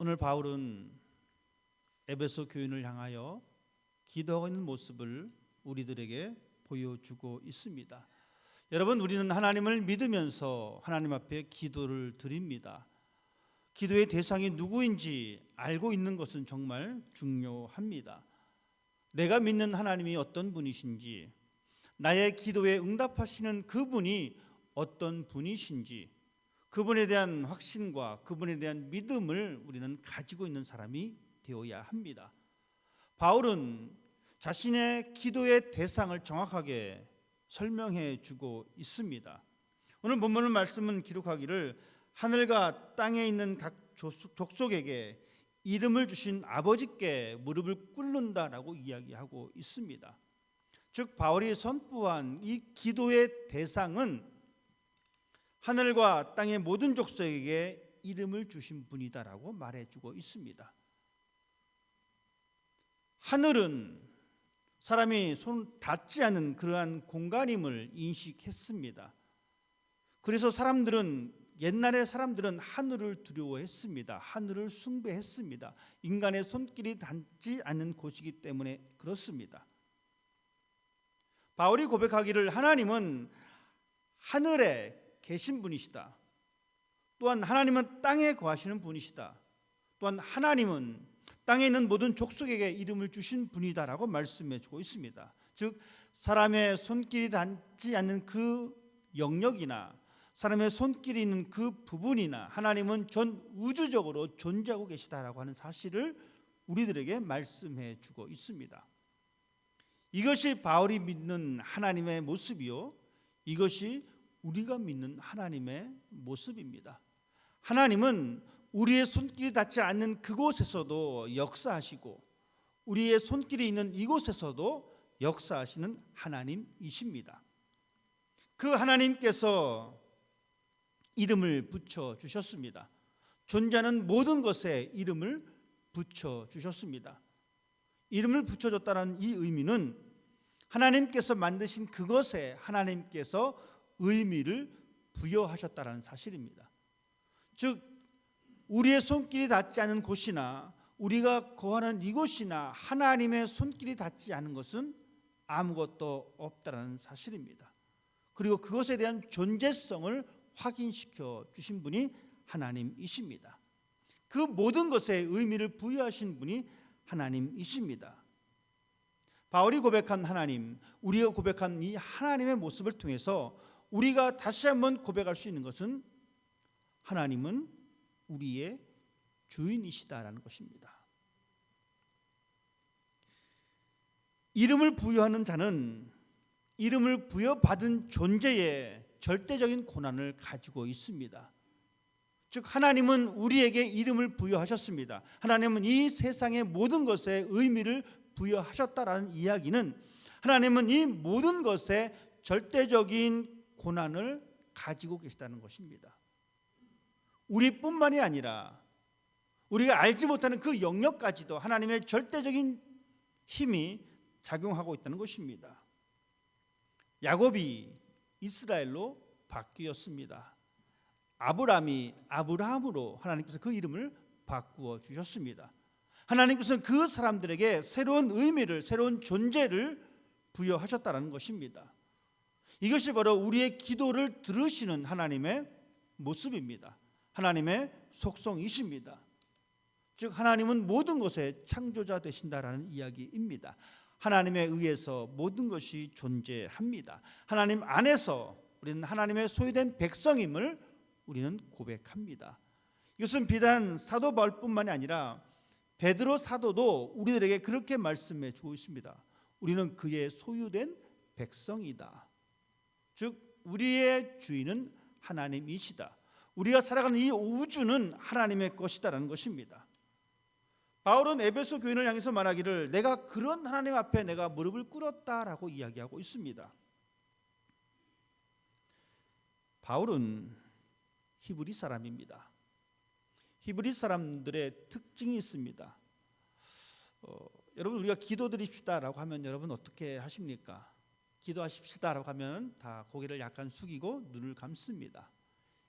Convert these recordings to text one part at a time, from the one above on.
오늘 바울은 에베소 교인을 향하여 기도하고 있는 모습을 우리들에게 보여주고 있습니다. 여러분, 우리는 하나님을 믿으면서 하나님 앞에 기도를 드립니다. 기도의 대상이 누구인지 알고 있는 것은 정말 중요합니다. 내가 믿는 하나님이 어떤 분이신지, 나의 기도에 응답하시는 그분이 어떤 분이신지, 그분에 대한 확신과 그분에 대한 믿음을 우리는 가지고 있는 사람이 되어야 합니다. 바울은 자신의 기도의 대상을 정확하게 설명해 주고 있습니다. 오늘 본문 말씀은 기록하기를 하늘과 땅에 있는 각 족속에게 이름을 주신 아버지께 무릎을 꿇는다라고 이야기하고 있습니다. 즉 바울이 선포한 이 기도의 대상은 하늘과 땅의 모든 족속에게 이름을 주신 분이다라고 말해주고 있습니다. 하늘은 사람이 손 닿지 않은 그러한 공간임을 인식했습니다. 그래서 옛날의 사람들은 하늘을 두려워했습니다. 하늘을 숭배했습니다. 인간의 손길이 닿지 않는 곳이기 때문에 그렇습니다. 바울이 고백하기를 하나님은 하늘에 계신 분이시다. 또한 하나님은 땅에 거하시는 분이시다. 또한 하나님은 땅에 있는 모든 족속에게 이름을 주신 분이다라고 말씀해 주고 있습니다. 즉 사람의 손길이 닿지 않는 그 영역이나 사람의 손길이 있는 그 부분이나 하나님은 전 우주적으로 존재하고 계시다라고 하는 사실을 우리들에게 말씀해 주고 있습니다. 이것이 바울이 믿는 하나님의 모습이요, 이것이 우리가 믿는 하나님의 모습입니다. 하나님은 우리의 손길이 닿지 않는 그곳에서도 역사하시고 우리의 손길이 있는 이곳에서도 역사하시는 하나님이십니다. 그 하나님께서 이름을 붙여주셨습니다. 존재하는 모든 것에 이름을 붙여주셨습니다. 이름을 붙여줬다는 이 의미는 하나님께서 만드신 그것에 하나님께서 의미를 부여하셨다는 사실입니다. 즉 우리의 손길이 닿지 않은 곳이나 우리가 거하는 이곳이나 하나님의 손길이 닿지 않은 것은 아무것도 없다는 사실입니다. 그리고 그것에 대한 존재성을 확인시켜 주신 분이 하나님이십니다. 그 모든 것에 의미를 부여하신 분이 하나님이십니다. 바울이 고백한 하나님, 우리가 고백한 이 하나님의 모습을 통해서 우리가 다시 한번 고백할 수 있는 것은 하나님은 우리의 주인이시다라는 것입니다. 이름을 부여하는 자는 이름을 부여받은 존재의 절대적인 권한을 가지고 있습니다. 즉 하나님은 우리에게 이름을 부여하셨습니다. 하나님은 이 세상의 모든 것에 의미를 부여하셨다라는 이야기는 하나님은 이 모든 것에 절대적인 권한을 가지고 계시다는 것입니다. 우리뿐만이 아니라 우리가 알지 못하는 그 영역까지도 하나님의 절대적인 힘이 작용하고 있다는 것입니다. 야곱이 이스라엘로 바뀌었습니다. 아브람이 아브라함으로 하나님께서 그 이름을 바꾸어 주셨습니다. 하나님께서는 그 사람들에게 새로운 의미를, 새로운 존재를 부여하셨다는 것입니다. 이것이 바로 우리의 기도를 들으시는 하나님의 모습입니다. 하나님의 속성이십니다. 즉 하나님은 모든 것의 창조자 되신다라는 이야기입니다. 하나님에 의해서 모든 것이 존재합니다. 하나님 안에서 우리는 하나님의 소유된 백성임을 우리는 고백합니다. 이것은 비단 사도 바울뿐만이 아니라 베드로 사도도 우리들에게 그렇게 말씀해 주고 있습니다. 우리는 그의 소유된 백성이다. 즉 우리의 주인은 하나님이시다. 우리가 살아가는 이 우주는 하나님의 것이다라는 것입니다. 바울은 에베소 교인을 향해서 말하기를 내가 그런 하나님 앞에 내가 무릎을 꿇었다라고 이야기하고 있습니다. 바울은 히브리 사람입니다. 히브리 사람들의 특징이 있습니다. 여러분 우리가 기도드립시다라고 하면 여러분 어떻게 하십니까? 기도하십시다라고 하면 다 고개를 약간 숙이고 눈을 감습니다.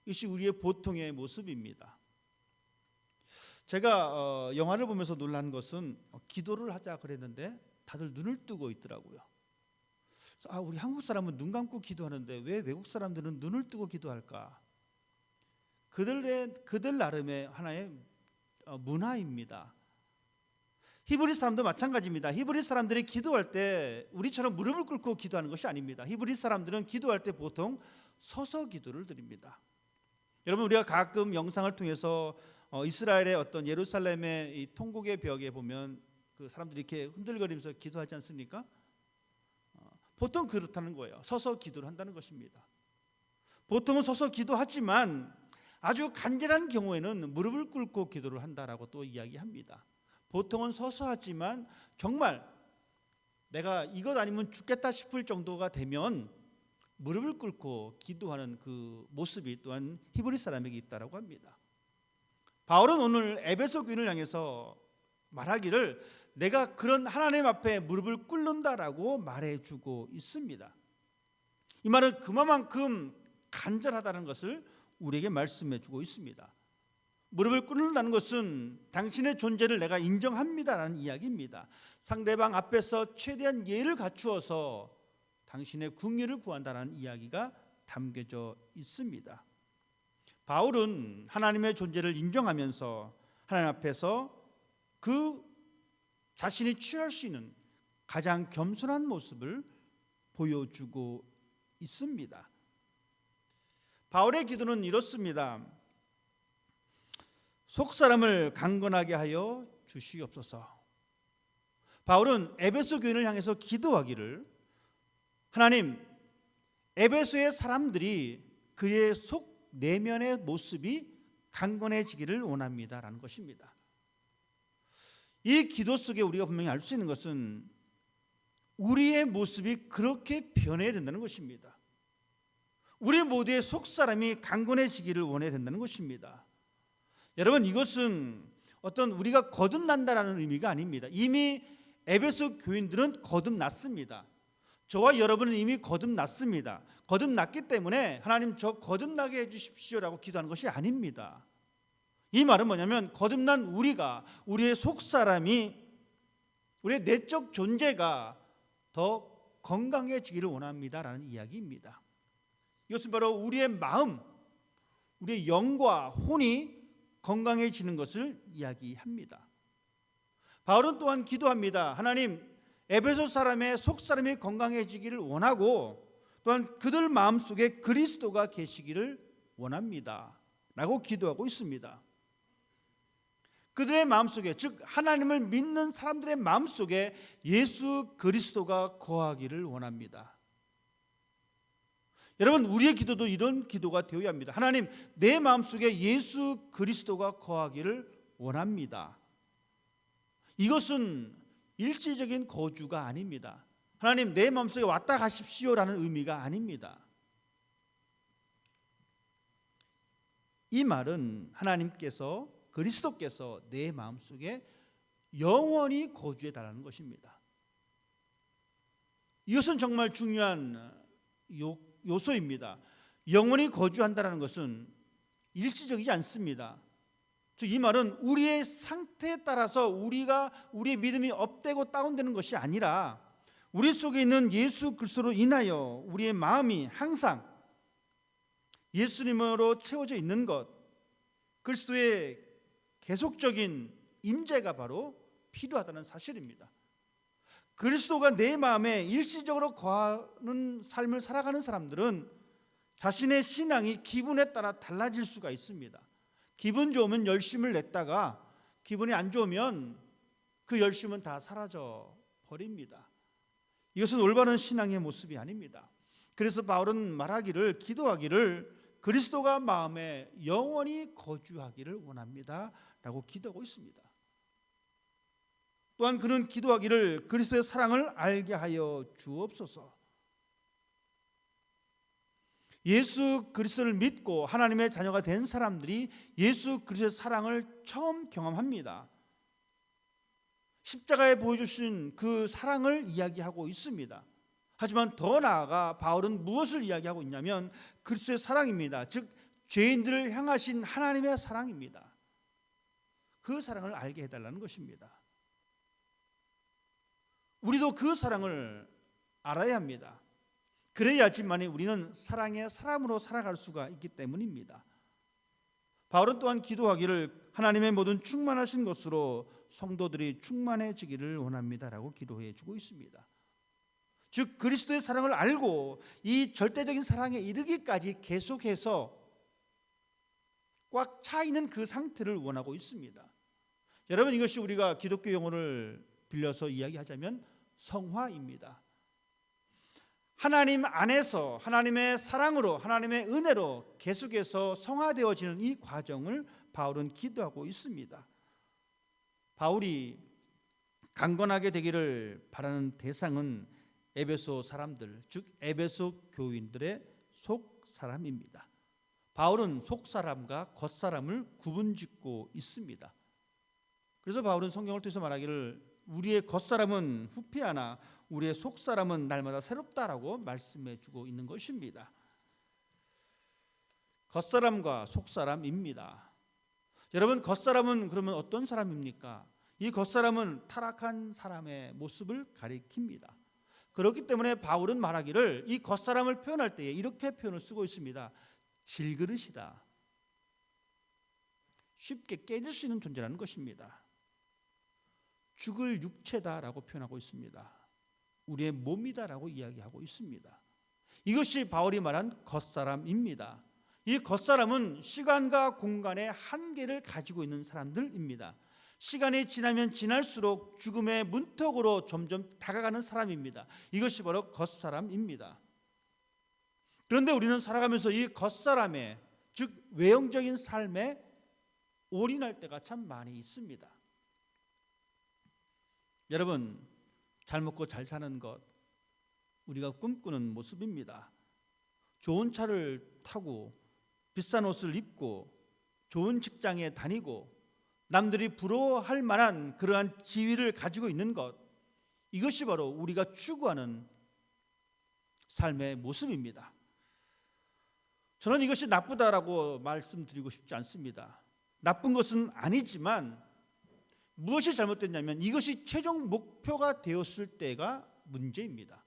이것이 우리의 보통의 모습입니다. 제가 영화를 보면서 놀란 것은 기도를 하자 그랬는데 다들 눈을 뜨고 있더라고요. 그래서 우리 한국 사람은 눈 감고 기도하는데 왜 외국 사람들은 눈을 뜨고 기도할까? 그들 나름의 하나의 문화입니다. 히브리 사람도 마찬가지입니다. 히브리 사람들이 기도할 때 우리처럼 무릎을 꿇고 기도하는 것이 아닙니다. 히브리 사람들은 기도할 때 보통 서서 기도를 드립니다. 여러분, 우리가 가끔 영상을 통해서 이스라엘의 어떤 예루살렘의 이 통곡의 벽에 보면 그 사람들이 이렇게 흔들거리면서 기도하지 않습니까? 보통 그렇다는 거예요. 서서 기도를 한다는 것입니다. 보통은 서서 기도하지만 아주 간절한 경우에는 무릎을 꿇고 기도를 한다라고 또 이야기합니다. 보통은 서서 하지만 정말 내가 이것 아니면 죽겠다 싶을 정도가 되면 무릎을 꿇고 기도하는 그 모습이 또한 히브리 사람에게 있다라고 합니다. 바울은 오늘 에베소 교인을 향해서 말하기를 내가 그런 하나님 앞에 무릎을 꿇는다라고 말해주고 있습니다. 이 말은 그만큼 간절하다는 것을 우리에게 말씀해주고 있습니다. 무릎을 꿇는다는 것은 당신의 존재를 내가 인정합니다라는 이야기입니다. 상대방 앞에서 최대한 예를 갖추어서 당신의 궁유를 구한다는 이야기가 담겨져 있습니다. 바울은 하나님의 존재를 인정하면서 하나님 앞에서 그 자신이 취할 수 있는 가장 겸손한 모습을 보여주고 있습니다. 바울의 기도는 이렇습니다. 속사람을 강건하게 하여 주시옵소서. 바울은 에베소 교인을 향해서 기도하기를 하나님, 에베소의 사람들이 그의 속 내면의 모습이 강건해지기를 원합니다라는 것입니다. 이 기도 속에 우리가 분명히 알 수 있는 것은 우리의 모습이 그렇게 변해야 된다는 것입니다. 우리 모두의 속사람이 강건해지기를 원해야 된다는 것입니다. 여러분, 이것은 어떤 우리가 거듭난다라는 의미가 아닙니다. 이미 에베소 교인들은 거듭났습니다. 저와 여러분은 이미 거듭났습니다. 거듭났기 때문에 하나님 저 거듭나게 해주십시오라고 기도하는 것이 아닙니다. 이 말은 뭐냐면 거듭난 우리가, 우리의 속사람이, 우리의 내적 존재가 더 건강해지기를 원합니다라는 이야기입니다. 이것은 바로 우리의 마음, 우리의 영과 혼이 건강해지는 것을 이야기합니다. 바울은 또한 기도합니다. 하나님, 에베소 사람의 속사람이 건강해지기를 원하고 또한 그들 마음속에 그리스도가 계시기를 원합니다 라고 기도하고 있습니다. 그들의 마음속에, 즉 하나님을 믿는 사람들의 마음속에 예수 그리스도가 거하기를 원합니다. 여러분, 우리의 기도도 이런 기도가 되어야 합니다. 하나님, 내 마음속에 예수 그리스도가 거하기를 원합니다. 이것은 일시적인 거주가 아닙니다. 하나님, 내 마음속에 왔다 가십시오라는 의미가 아닙니다. 이 말은 하나님께서, 그리스도께서 내 마음속에 영원히 거주해 달라는 것입니다. 이것은 정말 중요한 요소입니다. 영원히 거주한다는 것은 일시적이지 않습니다. 즉 이 말은 우리의 상태에 따라서 우리의 믿음이 업되고 다운되는 것이 아니라 우리 속에 있는 예수 그리스도로 인하여 우리의 마음이 항상 예수님으로 채워져 있는 것, 그리스도의 계속적인 임재가 바로 필요하다는 사실입니다. 그리스도가 내 마음에 일시적으로 거하는 삶을 살아가는 사람들은 자신의 신앙이 기분에 따라 달라질 수가 있습니다. 기분 좋으면 열심을 냈다가 기분이 안 좋으면 그 열심은 다 사라져 버립니다. 이것은 올바른 신앙의 모습이 아닙니다. 그래서 바울은 말하기를, 기도하기를 그리스도가 마음에 영원히 거주하기를 원합니다 라고 기도하고 있습니다. 또한 그는 기도하기를 그리스도의 사랑을 알게 하여 주옵소서. 예수 그리스도를 믿고 하나님의 자녀가 된 사람들이 예수 그리스도의 사랑을 처음 경험합니다. 십자가에 보여주신 그 사랑을 이야기하고 있습니다. 하지만 더 나아가 바울은 무엇을 이야기하고 있냐면 그리스도의 사랑입니다. 즉 죄인들을 향하신 하나님의 사랑입니다. 그 사랑을 알게 해달라는 것입니다. 우리도 그 사랑을 알아야 합니다. 그래야지만 우리는 사랑의 사람으로 살아갈 수가 있기 때문입니다. 바울은 또한 기도하기를 하나님의 모든 충만하신 것으로 성도들이 충만해지기를 원합니다라고 기도해 주고 있습니다. 즉 그리스도의 사랑을 알고 이 절대적인 사랑에 이르기까지 계속해서 꽉 차 있는 그 상태를 원하고 있습니다. 여러분, 이것이 우리가 기독교 용어를 빌려서 이야기하자면 성화입니다. 하나님 안에서 하나님의 사랑으로 하나님의 은혜로 계속해서 성화되어지는 이 과정을 바울은 기도하고 있습니다. 바울이 강건하게 되기를 바라는 대상은 에베소 사람들, 즉 에베소 교인들의 속 사람입니다. 바울은 속 사람과 겉 사람을 구분짓고 있습니다. 그래서 바울은 성경을 통해서 말하기를 우리의 겉사람은 후피하나 우리의 속사람은 날마다 새롭다라고 말씀해 주고 있는 것입니다. 겉사람과 속사람입니다. 여러분, 겉사람은 그러면 어떤 사람입니까? 이 겉사람은 타락한 사람의 모습을 가리킵니다. 그렇기 때문에 바울은 말하기를 이 겉사람을 표현할 때에 이렇게 표현을 쓰고 있습니다. 질그릇이다. 쉽게 깨질 수 있는 존재라는 것입니다. 죽을 육체다라고 표현하고 있습니다. 우리의 몸이다라고 이야기하고 있습니다. 이것이 바울이 말한 겉사람입니다. 이 겉사람은 시간과 공간의 한계를 가지고 있는 사람들입니다. 시간이 지나면 지날수록 죽음의 문턱으로 점점 다가가는 사람입니다. 이것이 바로 겉사람입니다. 그런데 우리는 살아가면서 이 겉사람의, 즉 외형적인 삶에 올인할 때가 참 많이 있습니다. 여러분, 잘 먹고 잘 사는 것, 우리가 꿈꾸는 모습입니다. 좋은 차를 타고 비싼 옷을 입고 좋은 직장에 다니고 남들이 부러워할 만한 그러한 지위를 가지고 있는 것, 이것이 바로 우리가 추구하는 삶의 모습입니다. 저는 이것이 나쁘다라고 말씀드리고 싶지 않습니다. 나쁜 것은 아니지만 무엇이 잘못됐냐면 이것이 최종 목표가 되었을 때가 문제입니다.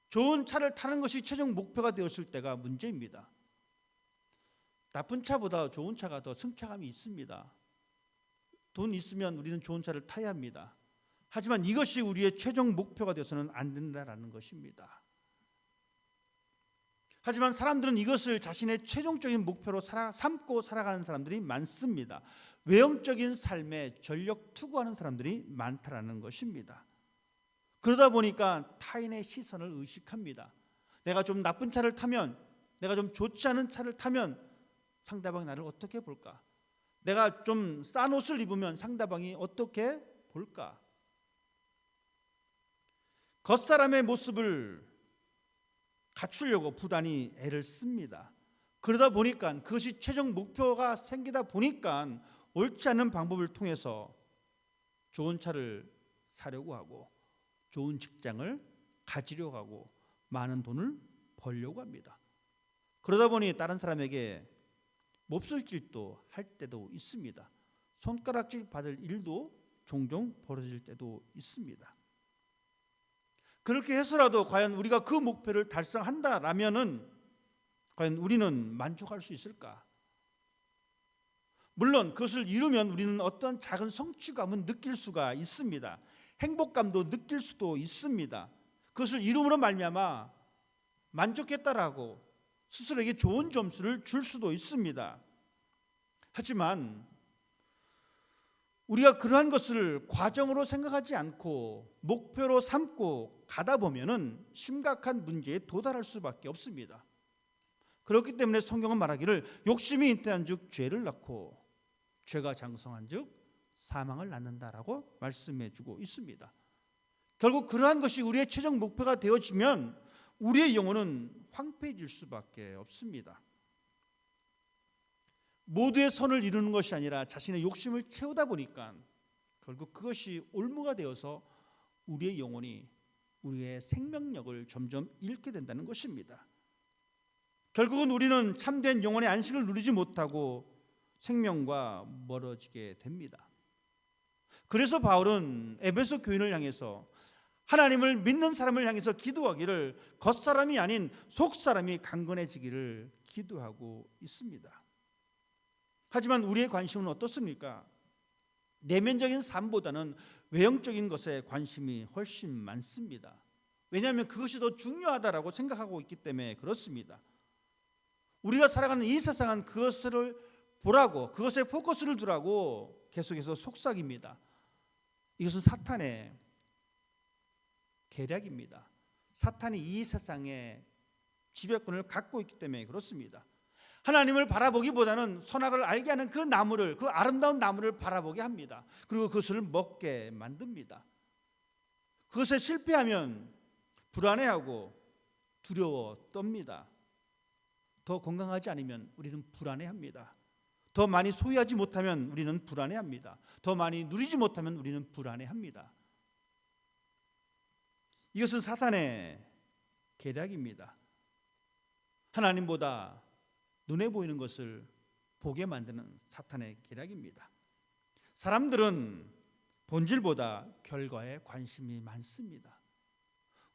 좋은 차를 타는 것이 최종 목표가 되었을 때가 문제입니다. 나쁜 차보다 좋은 차가 더 승차감이 있습니다. 돈 있으면 우리는 좋은 차를 타야 합니다. 하지만 이것이 우리의 최종 목표가 되어서는 안 된다라는 것입니다. 하지만 사람들은 이것을 자신의 최종적인 목표로 삼고 살아가는 사람들이 많습니다. 외형적인 삶에 전력 투구하는 사람들이 많다라는 것입니다. 그러다 보니까 타인의 시선을 의식합니다. 내가 좀 나쁜 차를 타면, 내가 좀 좋지 않은 차를 타면 상대방이 나를 어떻게 볼까? 내가 좀 싼 옷을 입으면 상대방이 어떻게 볼까? 겉사람의 모습을 갖추려고 부단히 애를 씁니다. 그러다 보니까 그것이 최종 목표가 생기다 보니까 옳지 않은 방법을 통해서 좋은 차를 사려고 하고 좋은 직장을 가지려고 하고 많은 돈을 벌려고 합니다. 그러다 보니 다른 사람에게 몹쓸짓도 할 때도 있습니다. 손가락질 받을 일도 종종 벌어질 때도 있습니다. 그렇게 해서라도 과연 우리가 그 목표를 달성한다라면은 과연 우리는 만족할 수 있을까? 물론 그것을 이루면 우리는 어떤 작은 성취감은 느낄 수가 있습니다. 행복감도 느낄 수도 있습니다. 그것을 이룸으로 말미암아 만족했다라고 스스로에게 좋은 점수를 줄 수도 있습니다. 하지만 우리가 그러한 것을 과정으로 생각하지 않고 목표로 삼고 가다 보면은 심각한 문제에 도달할 수밖에 없습니다. 그렇기 때문에 성경은 말하기를 욕심이 잉태한즉 죄를 낳고 죄가 장성한즉 사망을 낳는다라고 말씀해주고 있습니다. 결국 그러한 것이 우리의 최종 목표가 되어지면 우리의 영혼은 황폐해질 수밖에 없습니다. 모두의 선을 이루는 것이 아니라 자신의 욕심을 채우다 보니까 결국 그것이 올무가 되어서 우리의 영혼이 우리의 생명력을 점점 잃게 된다는 것입니다. 결국은 우리는 참된 영혼의 안식을 누리지 못하고 생명과 멀어지게 됩니다. 그래서 바울은 에베소 교인을 향해서 하나님을 믿는 사람을 향해서 기도하기를 겉사람이 아닌 속사람이 강건해지기를 기도하고 있습니다. 하지만 우리의 관심은 어떻습니까? 내면적인 삶보다는 외형적인 것에 관심이 훨씬 많습니다. 왜냐하면 그것이 더 중요하다라고 생각하고 있기 때문에 그렇습니다. 우리가 살아가는 이 세상은 그것을 보라고, 그것에 포커스를 두라고 계속해서 속삭입니다. 이것은 사탄의 계략입니다. 사탄이 이 세상에 지배권을 갖고 있기 때문에 그렇습니다. 하나님을 바라보기보다는 선악을 알게 하는 그 나무를, 그 아름다운 나무를 바라보게 합니다. 그리고 그것을 먹게 만듭니다. 그것에 실패하면 불안해하고 두려워 떱니다. 더 건강하지 않으면 우리는 불안해합니다. 더 많이 소유하지 못하면 우리는 불안해합니다. 더 많이 누리지 못하면 우리는 불안해합니다. 이것은 사탄의 계략입니다. 하나님보다 눈에 보이는 것을 보게 만드는 사탄의 계략입니다. 사람들은 본질보다 결과에 관심이 많습니다.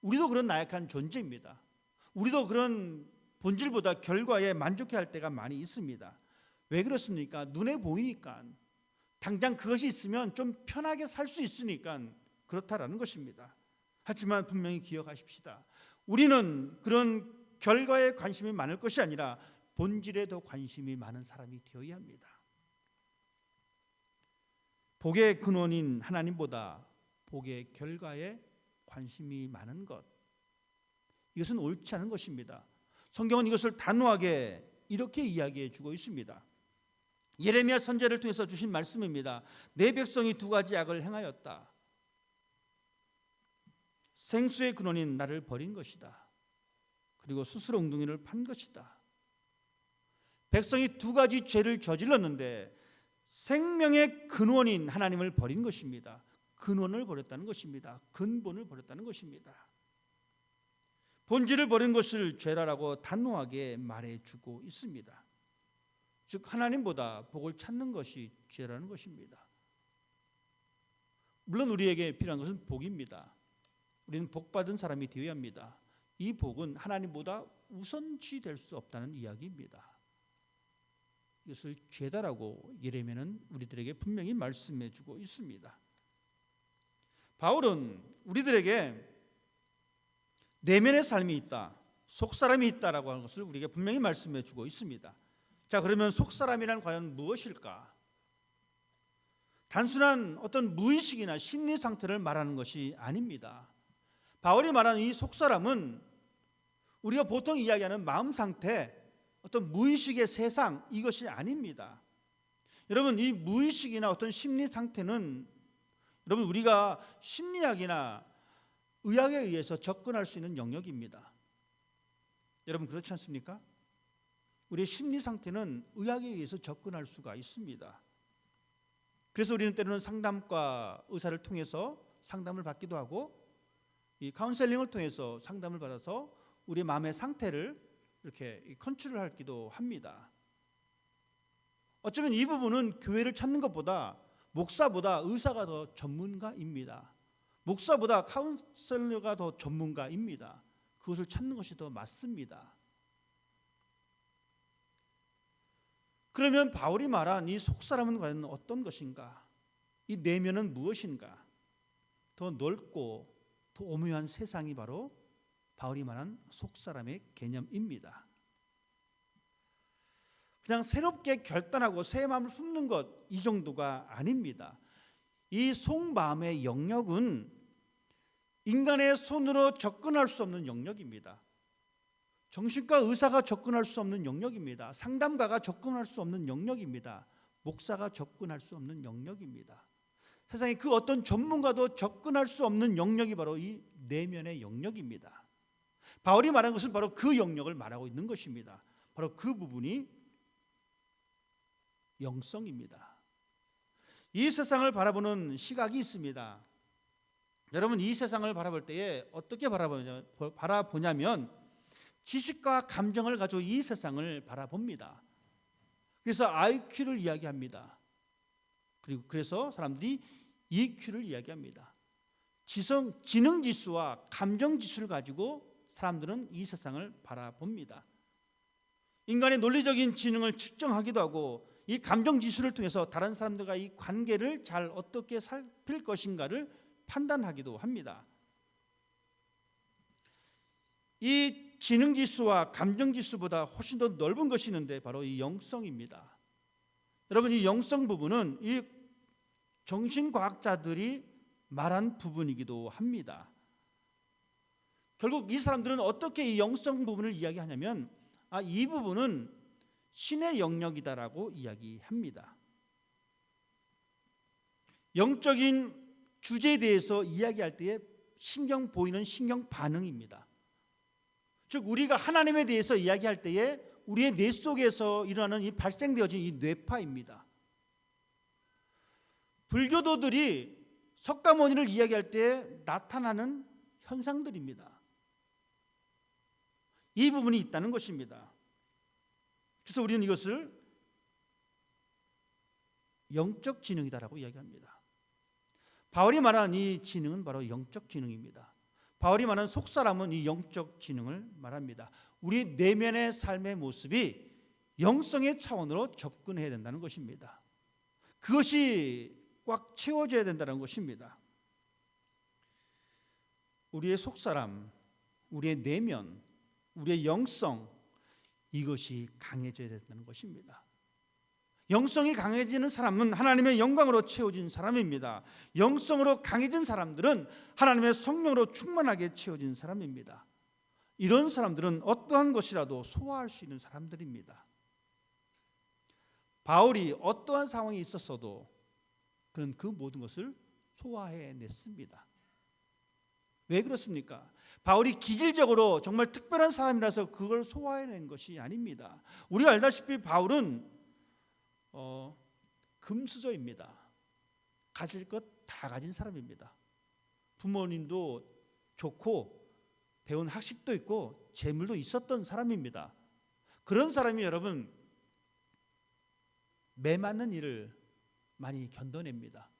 우리도 그런 나약한 존재입니다. 우리도 그런 본질보다 결과에 만족해야 할 때가 많이 있습니다. 왜 그렇습니까? 눈에 보이니까, 당장 그것이 있으면 좀 편하게 살 수 있으니까 그렇다라는 것입니다. 하지만 분명히 기억하십시다. 우리는 그런 결과에 관심이 많을 것이 아니라 본질에 더 관심이 많은 사람이 되어야 합니다. 복의 근원인 하나님보다 복의 결과에 관심이 많은 것, 이것은 옳지 않은 것입니다. 성경은 이것을 단호하게 이렇게 이야기해 주고 있습니다. 예레미야 선지자를 통해서 주신 말씀입니다. 내 백성이 두 가지 악을 행하였다. 생수의 근원인 나를 버린 것이다. 그리고 스스로 웅둥이를 판 것이다. 백성이 두 가지 죄를 저질렀는데 생명의 근원인 하나님을 버린 것입니다. 근원을 버렸다는 것입니다. 근본을 버렸다는 것입니다. 본질을 버린 것을 죄라라고 단호하게 말해주고 있습니다. 즉 하나님보다 복을 찾는 것이 죄라는 것입니다. 물론 우리에게 필요한 것은 복입니다. 우리는 복받은 사람이 되어야 합니다. 이 복은 하나님보다 우선시될 수 없다는 이야기입니다. 이것을 죄다라고 예레미야는 우리들에게 분명히 말씀해주고 있습니다. 바울은 우리들에게 내면의 삶이 있다, 속사람이 있다라고 하는 것을 우리에게 분명히 말씀해주고 있습니다. 자, 그러면 속사람이란 과연 무엇일까? 단순한 어떤 무의식이나 심리 상태를 말하는 것이 아닙니다. 바울이 말하는 이 속사람은 우리가 보통 이야기하는 마음 상태, 어떤 무의식의 세상, 이것이 아닙니다. 여러분, 이 무의식이나 어떤 심리 상태는 여러분 우리가 심리학이나 의학에 의해서 접근할 수 있는 영역입니다. 여러분 그렇지 않습니까? 우리의 심리 상태는 의학에 의해서 접근할 수가 있습니다. 그래서 우리는 때로는 상담과 의사를 통해서 상담을 받기도 하고 이 카운셀링을 통해서 상담을 받아서 우리의 마음의 상태를 이렇게 컨트롤하기도 합니다. 어쩌면 이 부분은 교회를 찾는 것보다 목사보다 의사가 더 전문가입니다. 목사보다 카운셀러가 더 전문가입니다. 그것을 찾는 것이 더 맞습니다. 그러면 바울이 말한 이 속사람은 과연 어떤 것인가? 이 내면은 무엇인가? 더 넓고 더 오묘한 세상이 바로 바울이 말한 속사람의 개념입니다. 그냥 새롭게 결단하고 새 마음을 품는 것, 이 정도가 아닙니다. 이 속마음의 영역은 인간의 손으로 접근할 수 없는 영역입니다. 정신과 의사가 접근할 수 없는 영역입니다. 상담가가 접근할 수 없는 영역입니다. 목사가 접근할 수 없는 영역입니다. 세상에 그 어떤 전문가도 접근할 수 없는 영역이 바로 이 내면의 영역입니다. 바울이 말한 것은 바로 그 영역을 말하고 있는 것입니다. 바로 그 부분이 영성입니다. 이 세상을 바라보는 시각이 있습니다. 여러분 이 세상을 바라볼 때에 어떻게 바라보냐면 지식과 감정을 가지고 이 세상을 바라봅니다. 그래서 IQ를 이야기합니다. 그래서 사람들이 EQ를 이야기합니다. 지능 지수와 감정 지수를 가지고 사람들은 이 세상을 바라봅니다. 인간의 논리적인 지능을 측정하기도 하고 이 감정 지수를 통해서 다른 사람들과 이 관계를 잘 어떻게 살필 것인가를 판단하기도 합니다. 이 지능 지수와 감정 지수보다 훨씬 더 넓은 것이 있는데 바로 이 영성입니다. 여러분, 이 영성 부분은 이 정신과학자들이 말한 부분이기도 합니다. 결국 이 사람들은 어떻게 이 영성 부분을 이야기하냐면 이 부분은 신의 영역이다라고 이야기합니다. 영적인 주제에 대해서 이야기할 때에 신경 보이는 신경 반응입니다. 즉 우리가 하나님에 대해서 이야기할 때에 우리의 뇌 속에서 일어나는 이 발생되어진 이 뇌파입니다. 불교도들이 석가모니를 이야기할 때 나타나는 현상들입니다. 이 부분이 있다는 것입니다. 그래서 우리는 이것을 영적 지능이다라고 이야기합니다. 바울이 말한 이 지능은 바로 영적 지능입니다. 바울이 말하는 속사람은 이 영적 지능을 말합니다. 우리 내면의 삶의 모습이 영성의 차원으로 접근해야 된다는 것입니다. 그것이 꽉 채워져야 된다는 것입니다. 우리의 속사람, 우리의 내면, 우리의 영성, 이것이 강해져야 된다는 것입니다. 영성이 강해지는 사람은 하나님의 영광으로 채워진 사람입니다. 영성으로 강해진 사람들은 하나님의 성령으로 충만하게 채워진 사람입니다. 이런 사람들은 어떠한 것이라도 소화할 수 있는 사람들입니다. 바울이 어떠한 상황이 있었어도 그는 그 모든 것을 소화해냈습니다. 왜 그렇습니까? 바울이 기질적으로 정말 특별한 사람이라서 그걸 소화해낸 것이 아닙니다. 우리가 알다시피 바울은 금수저입니다. 가질 것 다 가진 사람입니다. 부모님도 좋고 배운 학식도 있고 재물도 있었던 사람입니다. 그런 사람이 여러분 매맞는 일을 많이 견뎌냅니다.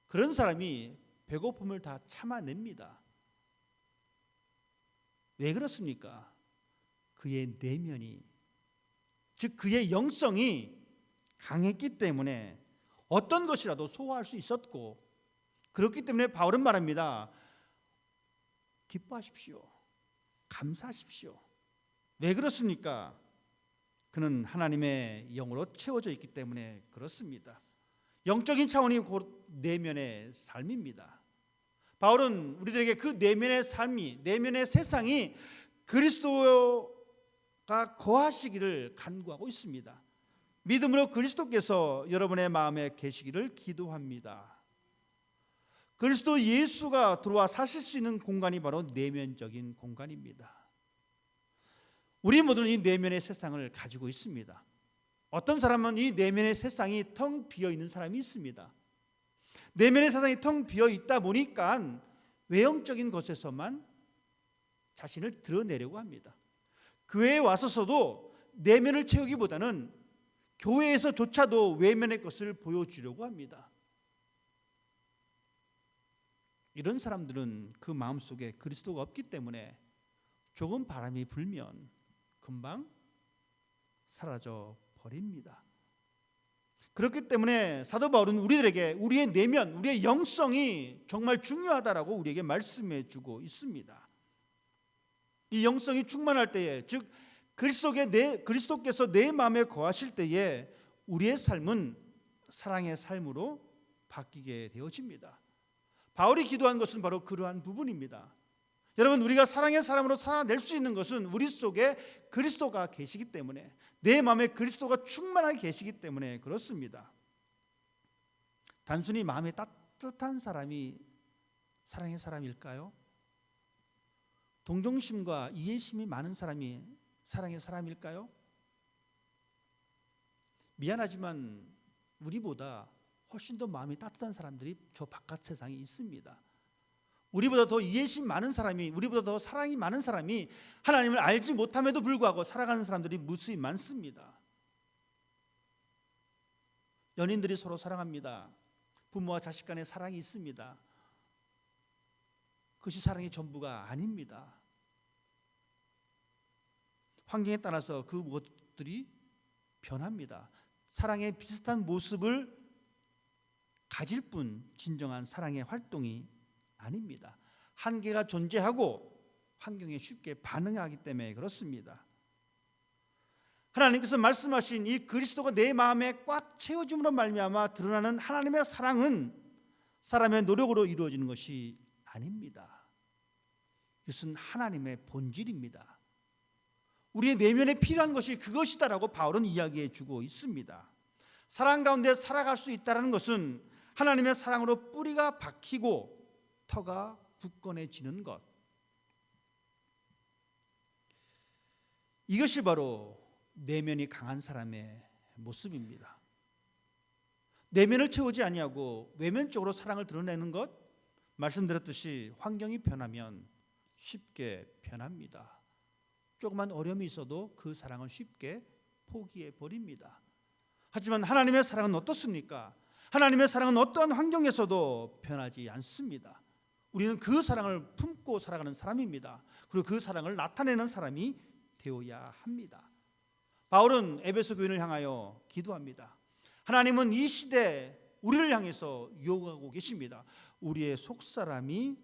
그런 사람이 배고픔을 다 참아냅니다. 왜 그렇습니까? 그의 내면이, 즉 그의 영성이 강했기 때문에 어떤 것이라도 소화할 수 있었고, 그렇기 때문에 바울은 말합니다. 기뻐하십시오. 감사하십시오. 왜 그렇습니까? 그는 하나님의 영으로 채워져 있기 때문에 그렇습니다. 영적인 차원이 곧 내면의 삶입니다. 바울은 우리들에게 그 내면의 삶이, 내면의 세상이 그리스도가 거하시기를 간구하고 있습니다. 믿음으로 그리스도께서 여러분의 마음에 계시기를 기도합니다. 그리스도 예수가 들어와 사실 수 있는 공간이 바로 내면적인 공간입니다. 우리 모두는 이 내면의 세상을 가지고 있습니다. 어떤 사람은 이 내면의 세상이 텅 비어 있는 사람이 있습니다. 내면의 세상이 텅 비어 있다 보니까 외형적인 것에서만 자신을 드러내려고 합니다. 교회에 와서도 내면을 채우기보다는 교회에서조차도 외면의 것을 보여주려고 합니다. 이런 사람들은 그 마음속에 그리스도가 없기 때문에 조금 바람이 불면 금방 사라져 버립니다. 그렇기 때문에 사도 바울은 우리들에게 우리의 내면, 우리의 영성이 정말 중요하다라고 우리에게 말씀해 주고 있습니다. 이 영성이 충만할 때에, 즉 그리스도께서 내 마음에 거하실 때에 우리의 삶은 사랑의 삶으로 바뀌게 되어집니다. 바울이 기도한 것은 바로 그러한 부분입니다. 여러분, 우리가 사랑의 사람으로 살아낼 수 있는 것은 우리 속에 그리스도가 계시기 때문에, 내 마음에 그리스도가 충만하게 계시기 때문에 그렇습니다. 단순히 마음이 따뜻한 사람이 사랑의 사람일까요? 동정심과 이해심이 많은 사람이 사랑의 사람일까요? 미안하지만 우리보다 훨씬 더 마음이 따뜻한 사람들이 저 바깥 세상에 있습니다. 우리보다 더 이해심 많은 사람이, 우리보다 더 사랑이 많은 사람이 하나님을 알지 못함에도 불구하고 살아가는 사람들이 무수히 많습니다. 연인들이 서로 사랑합니다. 부모와 자식 간의 사랑이 있습니다. 그것이 사랑의 전부가 아닙니다. 환경에 따라서 그 무엇들이 변합니다. 사랑의 비슷한 모습을 가질 뿐 진정한 사랑의 활동이 아닙니다. 한계가 존재하고 환경에 쉽게 반응하기 때문에 그렇습니다. 하나님께서 말씀하신 이 그리스도가 내 마음에 꽉 채워줌으로 말미암아 드러나는 하나님의 사랑은 사람의 노력으로 이루어지는 것이 아닙니다. 이것은 하나님의 본질입니다. 우리의 내면에 필요한 것이 그것이다라고 바울은 이야기해 주고 있습니다. 사랑 가운데 살아갈 수 있다는 것은 하나님의 사랑으로 뿌리가 박히고 터가 굳건해지는 것, 이것이 바로 내면이 강한 사람의 모습입니다. 내면을 채우지 아니하고 외면적으로 사랑을 드러내는 것, 말씀드렸듯이 환경이 변하면 쉽게 변합니다. 조그만 어려움이 있어도 그 사랑은 쉽게 포기해 버립니다. 하지만 하나님의 사랑은 어떻습니까? 하나님의 사랑은 어떠한 환경에서도 변하지 않습니다. 우리는 그 사랑을 품고 살아가는 사람입니다. 그리고 그 사랑을 나타내는 사람이 되어야 합니다. 바울은 에베소 교인을 향하여 기도합니다. 하나님은 이 시대 우리를 향해서 요구하고 계십니다. 우리의 속사람이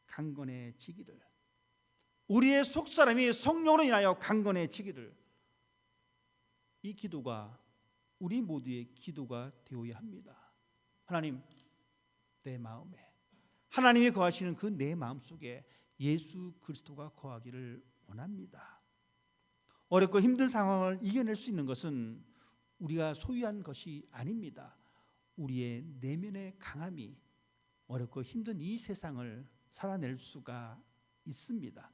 강건해지기를, 우리의 속사람이 성령으로 인하여 강건해지기를, 이 기도가 우리 모두의 기도가 되어야 합니다. 하나님, 내 마음에 하나님이 거하시는 그 내 마음 속에 예수 그리스도가 거하기를 원합니다. 어렵고 힘든 상황을 이겨낼 수 있는 것은 우리가 소유한 것이 아닙니다. 우리의 내면의 강함이 어렵고 힘든 이 세상을 살아낼 수가 있습니다.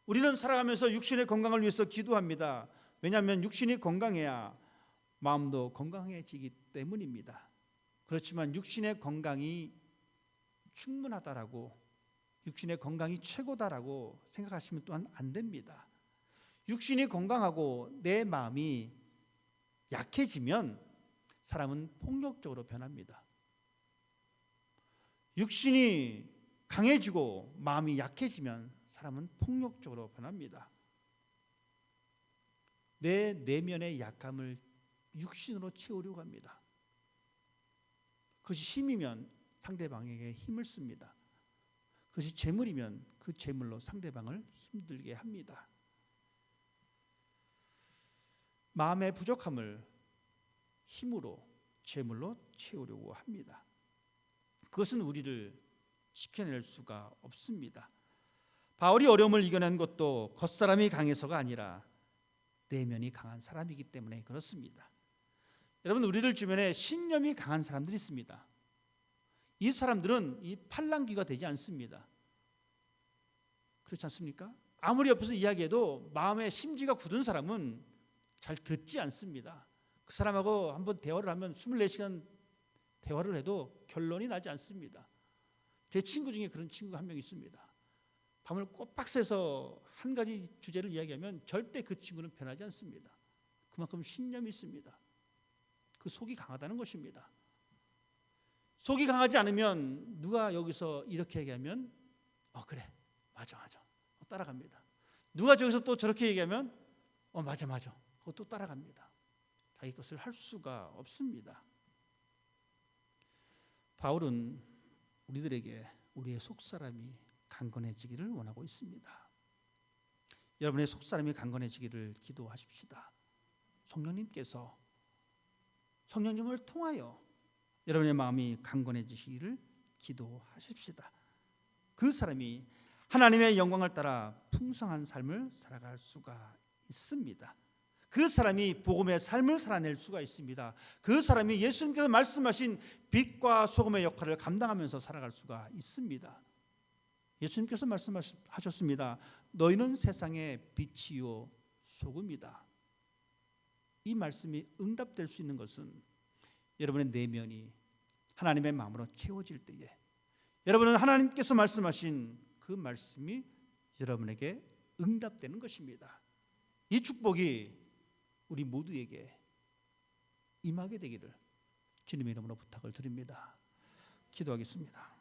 우리는 살아가면서 육신의 건강을 위해서 기도합니다. 왜냐하면 육신이 건강해야 마음도 건강해지기 때문입니다. 그렇지만 육신의 건강이 충분하다라고, 육신의 건강이 최고다라고 생각하시면 또한 안 됩니다. 육신이 건강하고 내 마음이 약해지면 사람은 폭력적으로 변합니다. 육신이 강해지고 마음이 약해지면 사람은 폭력적으로 변합니다. 내 내면의 약함을 육신으로 채우려고 합니다. 그것이 힘이면 상대방에게 힘을 씁니다. 그것이 재물이면 그 재물로 상대방을 힘들게 합니다. 마음의 부족함을 힘으로, 재물로 채우려고 합니다. 그것은 우리를 지켜낼 수가 없습니다. 바울이 어려움을 이겨낸 것도 겉사람이 강해서가 아니라 내면이 강한 사람이기 때문에 그렇습니다. 여러분, 우리들 주변에 신념이 강한 사람들이 있습니다. 이 사람들은 이 팔랑귀가 되지 않습니다. 그렇지 않습니까? 아무리 옆에서 이야기해도 마음의 심지가 굳은 사람은 잘 듣지 않습니다. 그 사람하고 한번 대화를 하면 24시간 대화를 해도 결론이 나지 않습니다. 제 친구 중에 그런 친구가 한 명 있습니다. 밤을 꼬박 새서 한 가지 주제를 이야기하면 절대 그 친구는 변하지 않습니다. 그만큼 신념이 있습니다. 그 속이 강하다는 것입니다. 속이 강하지 않으면 누가 여기서 이렇게 얘기하면 그래, 맞아 따라갑니다. 누가 저기서 또 저렇게 얘기하면 맞아 또 따라갑니다. 자기 것을 할 수가 없습니다. 바울은 우리들에게 우리의 속사람이 강건해지기를 원하고 있습니다. 여러분의 속사람이 강건해지기를 기도하십시다. 성령님께서 성령님을 통하여 여러분의 마음이 강건해지시기를 기도하십시다. 그 사람이 하나님의 영광을 따라 풍성한 삶을 살아갈 수가 있습니다. 그 사람이 복음의 삶을 살아낼 수가 있습니다. 그 사람이 예수님께서 말씀하신 빛과 소금의 역할을 감당하면서 살아갈 수가 있습니다. 예수님께서 말씀하셨습니다. 너희는 세상의 빛이요 소금이다. 이 말씀이 응답될 수 있는 것은 여러분의 내면이 하나님의 마음으로 채워질 때에, 여러분은 하나님께서 말씀하신 그 말씀이 여러분에게 응답되는 것입니다. 이 축복이 우리 모두에게 임하게 되기를 주님의 이름으로 부탁을 드립니다. 기도하겠습니다.